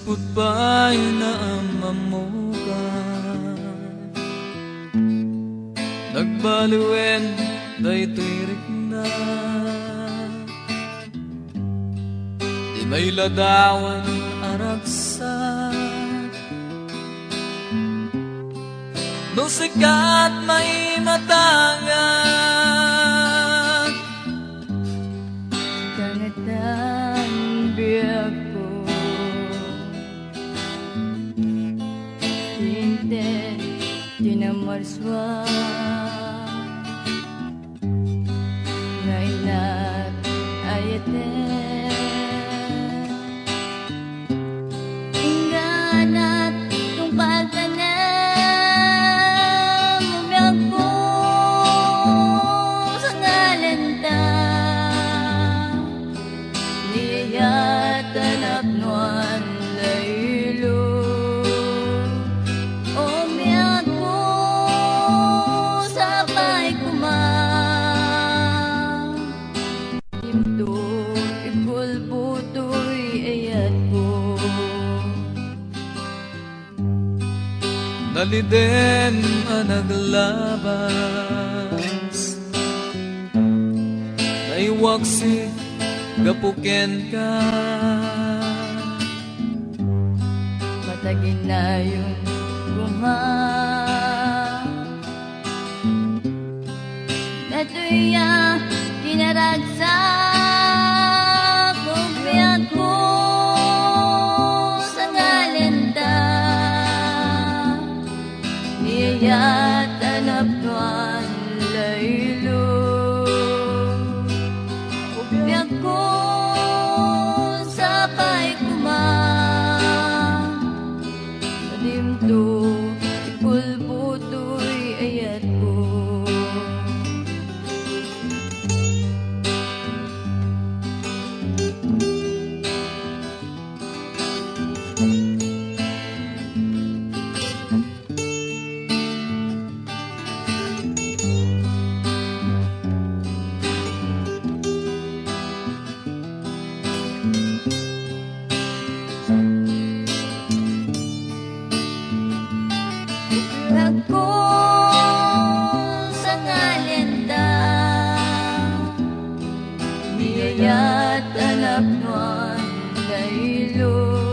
Sipot pa'y naamamuka, nagbaluen daytoy rikna. Di may ladawan aragsa, no sikat may matangan. Kanatan biyak ko, tinte tinamarswa, ngainat ayate. Inganat kung pagtanam biyak ko sa ngalanta, niyatan apnuan laylo. O biyak ko sa pay kumang, imto ikulbutoy ayat ko. Naliden ang naglabas, naiwaksi gapuken ka. Matagin na yung kumang, natuya kinaragsak ko biyak ko sa ngalenta, niyayatan apnuan laylo. Biyak ko sa pay kumang, sadimto ikulbutoy ayat ko. Ako sa ngalenda, niyayatan apnuan laylo.